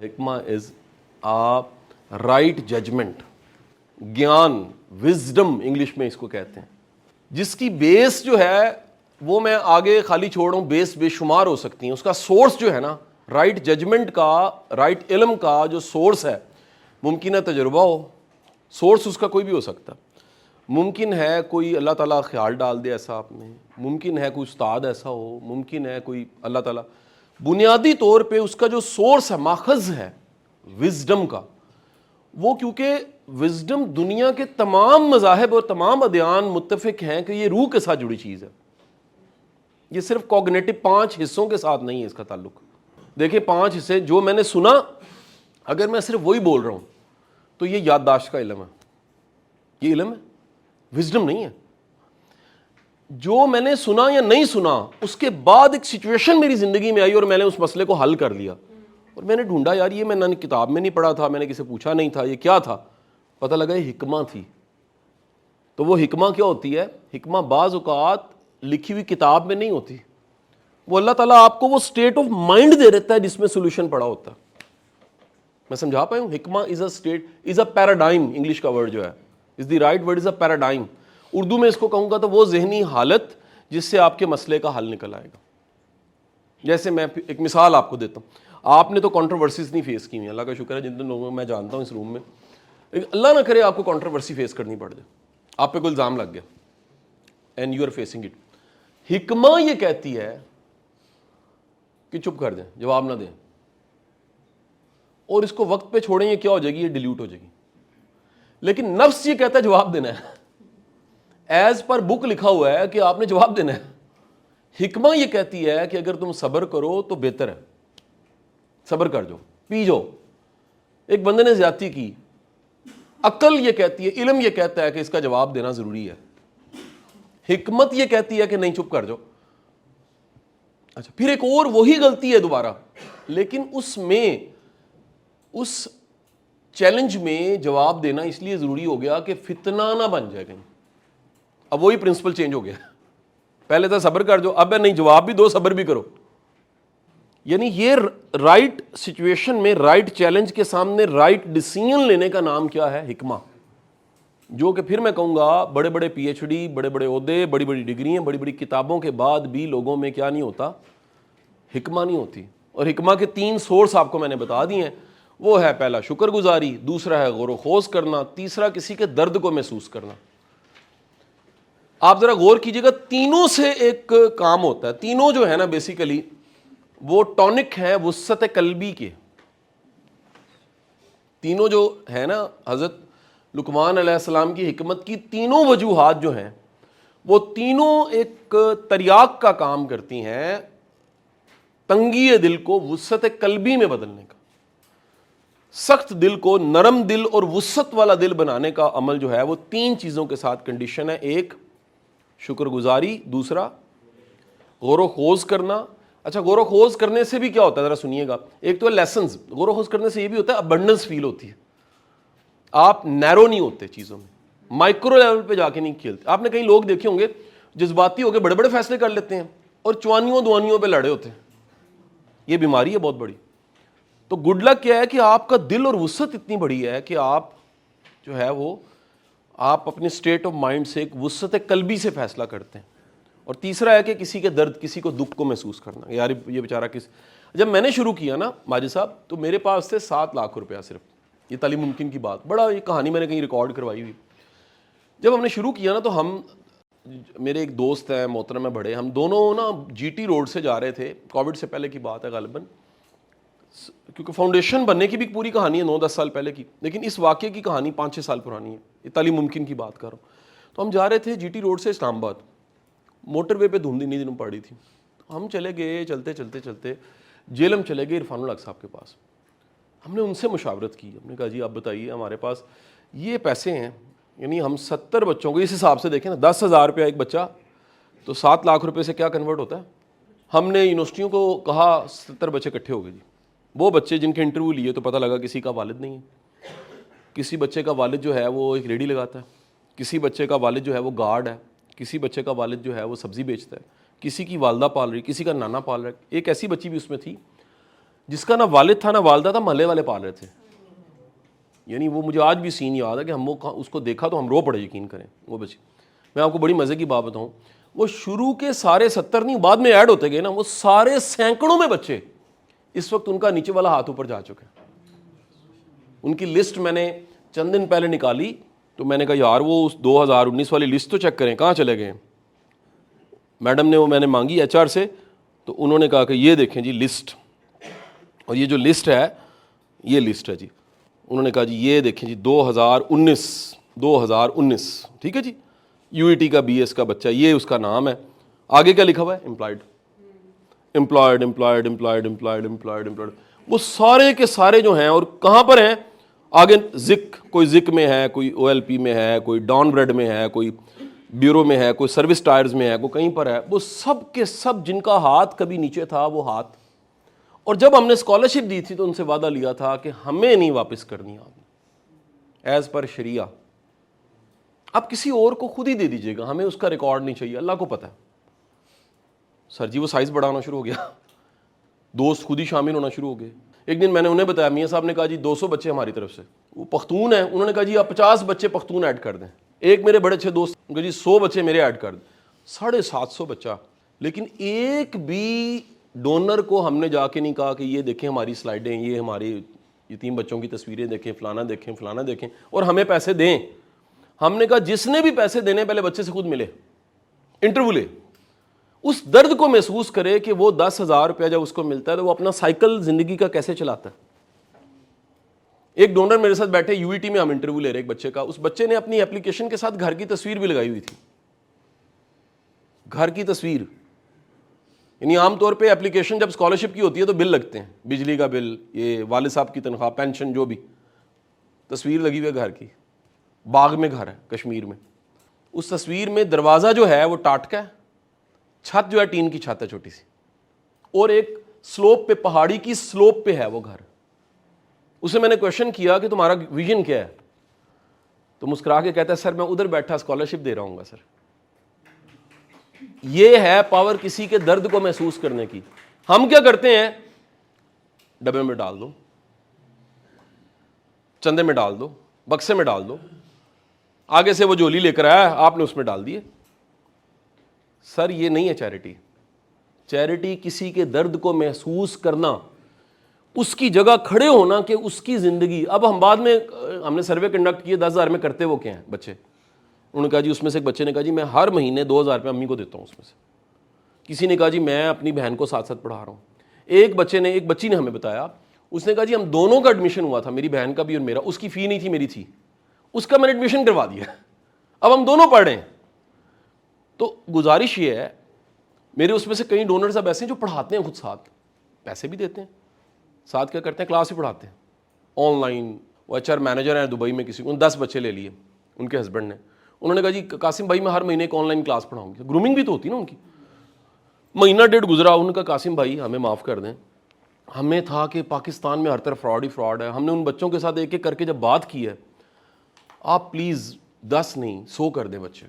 حکمہ is right judgment, Gyan, wisdom English میں اس کو کہتے ہیں، جس کی بیس جو ہے وہ میں آگے خالی چھوڑ رہا ہوں، بیس بے شمار ہو سکتی ہیں. اس کا سورس جو ہے نا، رائٹ ججمنٹ کا، رائٹ علم کا جو سورس ہے، ممکن ہے تجربہ ہو، سورس اس کا کوئی بھی ہو سکتا، ممکن ہے کوئی اللہ تعالیٰ خیال ڈال دے ایسا آپ میں، ممکن ہے کوئی استاد ایسا ہو، ممکن ہے کوئی اللہ تعالیٰ بنیادی طور پہ اس کا جو سورس ہے، ماخذ ہے وزڈم کا، وہ کیونکہ وزڈم دنیا کے تمام مذاہب اور تمام ادیان متفق ہیں کہ یہ روح کے ساتھ جڑی چیز ہے. یہ صرف کوگنیٹو 5 حصوں کے ساتھ نہیں ہے اس کا تعلق. دیکھیں 5 حصے جو میں نے سنا، اگر میں صرف وہی بول رہا ہوں تو یہ یادداشت کا علم ہے، یہ علم ہے، وزڈم نہیں ہے. جو میں نے سنا یا نہیں سنا، اس کے بعد ایک سچویشن میری زندگی میں آئی اور میں نے اس مسئلے کو حل کر لیا، اور میں نے ڈھونڈا یار یہ میں نے کتاب میں نہیں پڑھا تھا، میں نے کسی سے پوچھا نہیں تھا، یہ کیا تھا، پتہ لگا یہ حکمہ تھی. تو وہ حکمہ کیا ہوتی ہے؟ حکمہ بعض اوقات لکھی ہوئی کتاب میں نہیں ہوتی، وہ اللہ تعالیٰ آپ کو وہ اسٹیٹ آف مائنڈ دے دیتا ہے جس میں سولوشن پڑا ہوتا ہے. میں سمجھا پایا ہوں؟ حکمہ is a state, is a paradigm, English کا ورڈ جو ہے is the right word, is a paradigm. Urdu میں اس کو کہوں گا تو وہ ذہنی حالت جس سے آپ کے مسئلے کا حل نکل آئے گا. جیسے میں ایک مثال آپ کو دیتا ہوں، آپ نے تو کنٹروورسیز نہیں فیس کی ہوئی، اللہ کا شکر ہے جن لوگوں کو میں جانتا ہوں اس روم میں، اللہ نہ کرے آپ کو کنٹروورسی فیس کرنی پڑ جائے، آپ پہ کوئی الزام لگ گیا and you are facing it. حکمہ یہ کہتی ہے کہ چپ کر دیں، جواب نہ دیں، اور اس کو وقت پہ چھوڑیں، یہ کیا ہو جائے گی؟ یہ ڈیلیوٹ ہو جائے گی. لیکن نفس یہ کہتا ہے جواب دینا ہے، ایز پر بک لکھا ہوا ہے کہ آپ نے جواب دینا ہے. حکمہ یہ کہتی ہے کہ اگر تم صبر کرو تو بہتر ہے، صبر کر جاؤ، پی جاؤ. ایک بندے نے زیادتی کی، عقل یہ کہتی ہے، علم یہ کہتا ہے کہ اس کا جواب دینا ضروری ہے. حکمت یہ کہتی ہے کہ نہیں، چپ کر جاؤ. اچھا، پھر ایک اور وہی غلطی ہے دوبارہ، لیکن اس میں، اس چیلنج میں جواب دینا اس لیے ضروری ہو گیا کہ فتنہ نہ بن جائے کہیں. اب وہی پرنسپل چینج ہو گیا، پہلے تھا صبر کر جو، اب نہیں، جواب بھی دو، صبر بھی کرو. یعنی یہ رائٹ سچویشن میں، رائٹ چیلنج کے سامنے رائٹ ڈیسیژن لینے کا نام کیا ہے؟ حکمہ. جو کہ پھر میں کہوں گا بڑے بڑے پی ایچ ڈی، بڑے بڑے عہدے، بڑی بڑی ڈگریاں، بڑی بڑی کتابوں کے بعد بھی لوگوں میں کیا نہیں ہوتا؟ حکمہ نہیں ہوتی. اور حکمہ کے 3 سورس آپ کو میں نے بتا دیے ہیں. وہ ہے پہلا شکر گزاری، دوسرا ہے غور و خوض کرنا، تیسرا کسی کے درد کو محسوس کرنا. آپ ذرا غور کیجئے گا، تینوں سے ایک کام ہوتا ہے. تینوں جو ہے نا بیسیکلی وہ ٹونک ہیں وسعت قلبی کے. تینوں جو ہے نا حضرت لقمان علیہ السلام کی حکمت کی تینوں وجوہات جو ہیں، وہ تینوں ایک تریاق کا کام کرتی ہیں، تنگی دل کو وسعت قلبی میں بدلنے کا. سخت دل کو نرم دل اور وسعت والا دل بنانے کا عمل جو ہے وہ 3 چیزوں کے ساتھ کنڈیشن ہے. ایک شکر گزاری، دوسرا غور و خوض کرنا. اچھا، غور و خوض کرنے سے بھی کیا ہوتا ہے ذرا سنیے گا. ایک تو ہے لیسنز، غور و خوض کرنے سے یہ بھی ہوتا ہے ابنڈنس فیل ہوتی ہے، آپ نیرو نہیں ہوتے چیزوں میں، مائکرو لیول پہ جا کے نہیں کھیلتے. آپ نے کئی لوگ دیکھے ہوں گے جذباتی ہو کے بڑے بڑے فیصلے کر لیتے ہیں اور چوانیوں دوانیوں پہ لڑے ہوتے ہیں. یہ بیماری ہے بہت بڑی. تو گڈ لک کیا ہے کہ آپ کا دل اور وسعت اتنی بڑی ہے کہ آپ جو ہے وہ آپ اپنے اسٹیٹ آف مائنڈ سے ایک وسعت قلبی سے فیصلہ کرتے ہیں. اور تیسرا ہے کہ کسی کے درد، کسی کو دکھ کو محسوس کرنا. یار یہ بیچارہ جب میں نے شروع کیا نا ماجد صاحب، تو میرے پاس تھے 7 لاکھ روپیہ صرف. یہ تعلیم ممکن کی بات، بڑا یہ کہانی میں نے کہیں ریکارڈ کروائی ہوئی. جب ہم نے شروع کیا نا تو ہم، میرے ایک دوست ہیں محترم ہے بڑے، ہم دونوں نا جی ٹی روڈ سے جا رہے تھے، کووڈ سے پہلے کی بات ہے غالباً، کیونکہ فاؤنڈیشن بننے کی بھی پوری کہانی ہے 9-10 سال پہلے کی، لیکن اس واقعے کی کہانی 5-6 سال پرانی ہے. یہ تعلیم ممکن کی بات کر رہا ہوں. تو ہم جا رہے تھے جی ٹی روڈ سے اسلام آباد، موٹر وے پہ دھند اتنی دنوں پڑی تھی. ہم چلے گئے، چلتے چلتے چلتے جیلم چلے گئے عرفان الحق صاحب کے پاس. ہم نے ان سے مشاورت کی، ہم نے کہا جی آپ بتائیے، ہمارے پاس یہ پیسے ہیں، یعنی ہم 70 بچوں کو، اس حساب سے دیکھیں نا 10,000 روپیہ ایک بچہ، تو 7 لاکھ روپے سے کیا کنورٹ ہوتا ہے. ہم نے یونیورسٹیوں کو کہا 70 بچے اکٹھے ہو گئے جی. وہ بچے جن کے انٹرویو لیے تو پتہ لگا کسی کا والد نہیں ہے، کسی بچے کا والد جو ہے وہ ایک ریڈی لگاتا ہے، کسی بچے کا والد جو ہے وہ گارڈ ہے، کسی بچے کا والد جو ہے وہ سبزی بیچتا ہے، کسی کی والدہ پال رہی، کسی کا نانا پال رہا ہے. ایک ایسی بچی بھی اس میں تھی جس کا نہ والد تھا نہ والدہ تھا, محلے والے پال رہے تھے. یعنی وہ مجھے آج بھی سین یاد ہے کہ ہم اس کو دیکھا تو ہم رو پڑے, یقین کریں. وہ بچے, میں آپ کو بڑی مزے کی بات بتاؤں, وہ شروع کے سارے 70 نہیں, بعد میں ایڈ ہوتے گئے نا, وہ سارے سینکڑوں میں بچے اس وقت ان کا نیچے والا ہاتھ اوپر جا چکے ہیں. ان کی لسٹ میں نے چند دن پہلے نکالی تو میں نے کہا یار وہ اس 2019 والی لسٹ تو چیک کریں, کہاں چلے گئے. میڈم نے وہ میں نے مانگی ایچ آر سے, تو انہوں نے کہا کہ یہ دیکھیں جی لسٹ, اور یہ جو لسٹ ہے یہ لسٹ ہے جی. انہوں نے کہا جی یہ دیکھیں جی 2019 ٹھیک ہے جی, یو ای ٹی کا بی ایس کا بچہ, یہ اس کا نام ہے. آگے کیا لکھا ہوا ہے؟ Employed employed employed employed employed employed employed. وہ سارے کے سارے جو ہیں, اور کہاں پر ہیں آگے, کوئی زک میں ہے, کوئی او ایل پی میں ہے, کوئی ڈان بریڈ میں ہے, کوئی بیورو میں ہے, کوئی سروس ٹائرز میں ہے, کوئی کہیں پر ہے. وہ سب کے سب جن کا ہاتھ کبھی نیچے تھا وہ ہاتھ. اور جب ہم نے اسکالرشپ دی تھی تو ان سے وعدہ لیا تھا کہ ہمیں نہیں واپس کرنی آپ نے ایز پر شریعہ, آپ کسی اور کو خود ہی دے دیجیے گا, ہمیں اس کا ریکارڈ نہیں چاہیے. اللہ کو پتہ ہے سر جی وہ سائز بڑھانا شروع ہو گیا, دوست خود ہی شامل ہونا شروع ہو گئے. ایک دن میں نے انہیں بتایا, میاں صاحب نے کہا جی 200 بچے ہماری طرف سے, وہ پختون ہیں, انہوں نے کہا جی آپ 50 بچے پختون ایڈ کر دیں. ایک میرے بڑے اچھے دوست ان کو جی 100 بچے میرے ایڈ کر دیں. 750 بچہ. لیکن ایک بھی ڈونر کو ہم نے جا کے نہیں کہا کہ یہ دیکھیں ہماری سلائڈیں, یہ ہماری یتیم بچوں کی تصویریں دیکھیں, فلانا دیکھیں فلانا دیکھیں, اور ہمیں پیسے دیں. ہم نے کہا جس نے بھی پیسے دینے پہلے بچے سے خود ملے, انٹرویو لے, اس درد کو محسوس کرے کہ وہ 10,000 روپیہ جب اس کو ملتا ہے تو وہ اپنا سائیکل زندگی کا کیسے چلاتا ہے. ایک ڈونر میرے ساتھ بیٹھے, یو ای ٹی میں ہم انٹرویو لے رہے ایک بچے کا, اس بچے نے اپنی اپلیکیشن کے ساتھ گھر کی تصویر بھی لگائی ہوئی تھی. گھر کی تصویر, یعنی عام طور پہ اپلیکیشن جب اسکالرشپ کی ہوتی ہے تو بل لگتے ہیں, بجلی کا بل, یہ والد صاحب کی تنخواہ, پینشن, جو بھی. تصویر لگی ہوئی ہے گھر کی, باغ میں گھر ہے کشمیر میں. اس تصویر میں دروازہ جو ہے وہ ٹاٹ کا ہے, چھت جو ہے ٹین کی چھت ہے چھوٹی سی, اور ایک سلوپ پہ, پہاڑی کی سلوپ پہ ہے وہ گھر. اسے میں نے کویشچن کیا کہ تمہارا ویژن کیا ہے, تو مسکرا کے کہتا ہے سر میں ادھر بیٹھا اسکالرشپ دے رہا ہوں گا سر. یہ ہے پاور کسی کے درد کو محسوس کرنے کی. ہم کیا کرتے ہیں, ڈبے میں ڈال دو, چندے میں ڈال دو, بکسے میں ڈال دو, آگے سے وہ جولی لے کر آیا آپ نے اس میں ڈال دیے. سر یہ نہیں ہے چیریٹی. چیریٹی کسی کے درد کو محسوس کرنا, اس کی جگہ کھڑے ہونا کہ اس کی زندگی. اب ہم بعد میں ہم نے سروے کنڈکٹ کیے 10,000 میں کرتے وہ کیا ہیں بچے. انہوں نے کہا جی, اس میں سے ایک بچے نے کہا جی میں ہر مہینے 2,000 روپے امی کو دیتا ہوں اس میں سے. کسی نے کہا جی میں اپنی بہن کو ساتھ ساتھ پڑھا رہا ہوں. ایک بچی نے ہمیں بتایا, اس نے کہا جی ہم دونوں کا ایڈمیشن ہوا تھا, میری بہن کا بھی اور میرا, اس کی فی نہیں تھی میری تھی, اس کا میں نے ایڈمیشن کروا دیا, اب ہم دونوں پڑھ رہے ہیں. تو گزارش یہ ہے, میرے اس میں سے کئی ڈونرز اب ایسے ہیں جو پڑھاتے ہیں خود ساتھ, پیسے بھی دیتے ہیں, ساتھ کیا کرتے ہیں کلاس ہی پڑھاتے ہیں آن لائن. وہ ایچ آر مینیجر ہیں دبئی میں, کسی کو 10 بچے لے لیے ان کے ہسبینڈ نے. انہوں نے کہا جی قاسم بھائی میں ہر مہینے ایک آن لائن کلاس پڑھاؤں گی. گرومنگ بھی تو ہوتی نا ان کی. مہینہ ڈیڑھ گزرا, ان کا قاسم بھائی ہمیں معاف کر دیں, ہمیں تھا کہ پاکستان میں ہر طرف فراڈ ہی فراڈ ہے. ہم نے ان بچوں کے ساتھ ایک ایک کر کے جب بات کی ہے, آپ پلیز 10 نہیں 100 کر دیں بچے,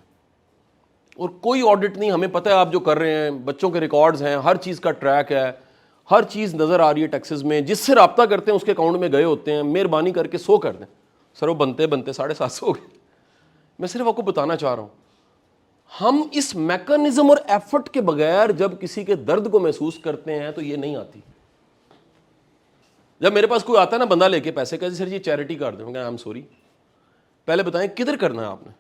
اور کوئی آڈٹ نہیں, ہمیں پتہ ہے آپ جو کر رہے ہیں, بچوں کے ریکارڈز ہیں, ہر چیز کا ٹریک ہے, ہر چیز نظر آ رہی ہے ٹیکسز میں, جس سے رابطہ کرتے ہیں اس کے اکاؤنٹ میں گئے ہوتے ہیں, مہربانی کر کے 100 کر دیں. سر وہ بنتے 750 ہو گئے. میں صرف آپ کو بتانا چاہ رہا ہوں, ہم اس میکانزم اور ایفرٹ کے بغیر جب کسی کے درد کو محسوس کرتے ہیں تو یہ نہیں آتی. جب میرے پاس کوئی آتا ہے نا بندہ لے کے پیسے, کہتے سر یہ چیریٹی کر دیں, آئی ایم سوری, پہلے بتائیں کدھر کرنا ہے آپ نے.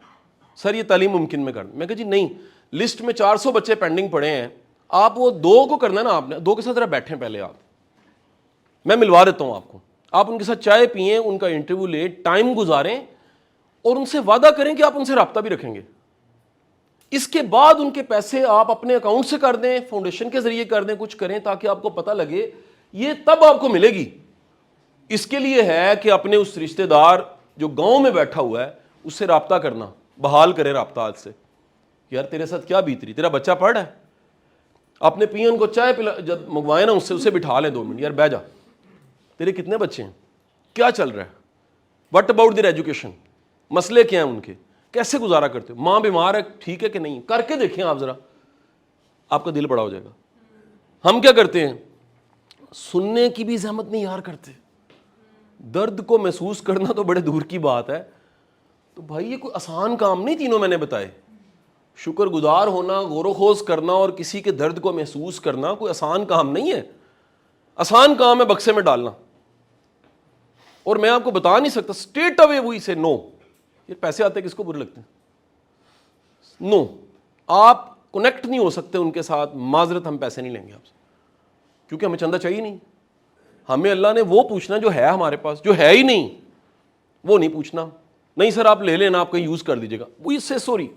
سر یہ تعلیم ممکن میں کرنا. میں کہا جی نہیں, لسٹ میں 400 بچے پینڈنگ پڑے ہیں, آپ وہ 2 کو کرنا ہے نا, آپ نے 2 کے ساتھ ذرا بیٹھیں پہلے, آپ میں ملوا دیتا ہوں آپ کو, آپ ان کے ساتھ چائے پئیں, ان کا انٹرویو لیں, ٹائم گزاریں, اور ان سے وعدہ کریں کہ آپ ان سے رابطہ بھی رکھیں گے. اس کے بعد ان کے پیسے آپ اپنے اکاؤنٹ سے کر دیں, فاؤنڈیشن کے ذریعے کر دیں, کچھ کریں, تاکہ آپ کو پتہ لگے. یہ تب آپ کو ملے گی. اس کے لیے ہے کہ اپنے اس رشتہ دار جو گاؤں میں بیٹھا ہوا ہے اس سے رابطہ کرنا, بحال کرے رابطہ آج سے. یار تیرے ساتھ کیا بیت رہی, تیرا بچہ پڑھ رہا ہے, اپنے پین کو چائے پلا, جب منگوائے نا اسے بٹھا لیں 2 منٹ, یار بیٹھ جا, تیرے کتنے بچے ہیں, کیا چل رہا ہے, وٹ اباؤٹ دیئر ایجوکیشن, مسئلے کیا ہیں ان کے, کیسے گزارا کرتے ہو, ماں بیمار ہے ٹھیک ہے کہ نہیں, کر کے دیکھیں آپ ذرا, آپ کا دل بڑا ہو جائے گا. ہم کیا کرتے ہیں, سننے کی بھی زحمت نہیں یار کرتے. درد کو محسوس کرنا تو بڑے دور کی بات ہے. تو بھائی یہ کوئی آسان کام نہیں تینوں میں نے بتائے. شکر گزار ہونا, غور و خوض کرنا اور کسی کے درد کو محسوس کرنا کوئی آسان کام نہیں ہے. آسان کام ہے بکسے میں ڈالنا. اور میں آپ کو بتا نہیں سکتا اسٹریٹ اوے وہی سے نو. یہ پیسے آتے کس کو برے لگتے ہیں؟ نو. آپ کنیکٹ نہیں ہو سکتے ان کے ساتھ. معذرت, ہم پیسے نہیں لیں گے آپ سے, کیونکہ ہمیں چندہ چاہیے نہیں. ہمیں اللہ نے وہ پوچھنا جو ہے ہمارے پاس, جو ہے ہی نہیں وہ نہیں پوچھنا. نہیں سر آپ لے لینا, آپ کہیں یوز کر دیجیے گا, وہ اس سے سوری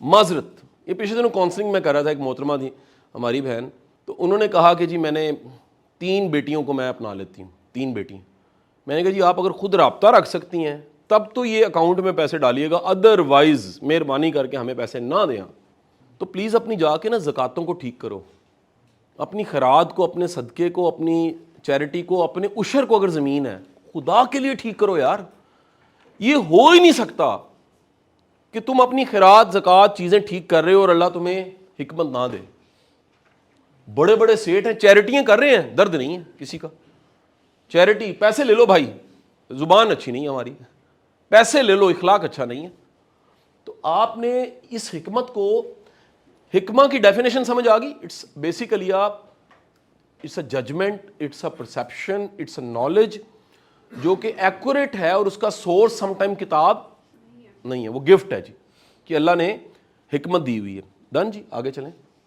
معذرت. یہ پچھلے دنوں کاؤنسلنگ میں کر رہا تھا, ایک محترمہ تھی ہماری بہن, تو انہوں نے کہا کہ جی میں نے 3 بیٹیوں کو میں اپنا لیتی ہوں, 3 بیٹی. میں نے کہا جی آپ اگر خود رابطہ رکھ سکتی ہیں تب تو یہ اکاؤنٹ میں پیسے ڈالیے گا, ادروائز مہربانی کر کے ہمیں پیسے نہ دیں. تو پلیز اپنی جا کے نا زکاتوں کو ٹھیک کرو, اپنی خیرات کو, اپنے صدقے کو, اپنی چیریٹی کو, اپنے عشر کو, اگر زمین ہے خدا کے لیے ٹھیک کرو یار. یہ ہو ہی نہیں سکتا کہ تم اپنی خیرات زکات چیزیں ٹھیک کر رہے ہو اور اللہ تمہیں حکمت نہ دے. بڑے بڑے سیٹ ہیں چیریٹیاں کر رہے ہیں, درد نہیں ہے کسی کا. چیریٹی, پیسے لے لو بھائی, زبان اچھی نہیں ہے ہماری, پیسے لے لو, اخلاق اچھا نہیں ہے. تو آپ نے اس حکمت کو, حکمہ کی ڈیفینیشن سمجھ آ گئی. It's basically it's a judgement, it's a perception, it's a knowledge جو کہ ایکوریٹ ہے, اور اس کا سورس سم ٹائم کتاب نہیں ہے, وہ گفٹ ہے جی کہ اللہ نے حکمت دی ہوئی ہے. ڈن جی, آگے چلیں.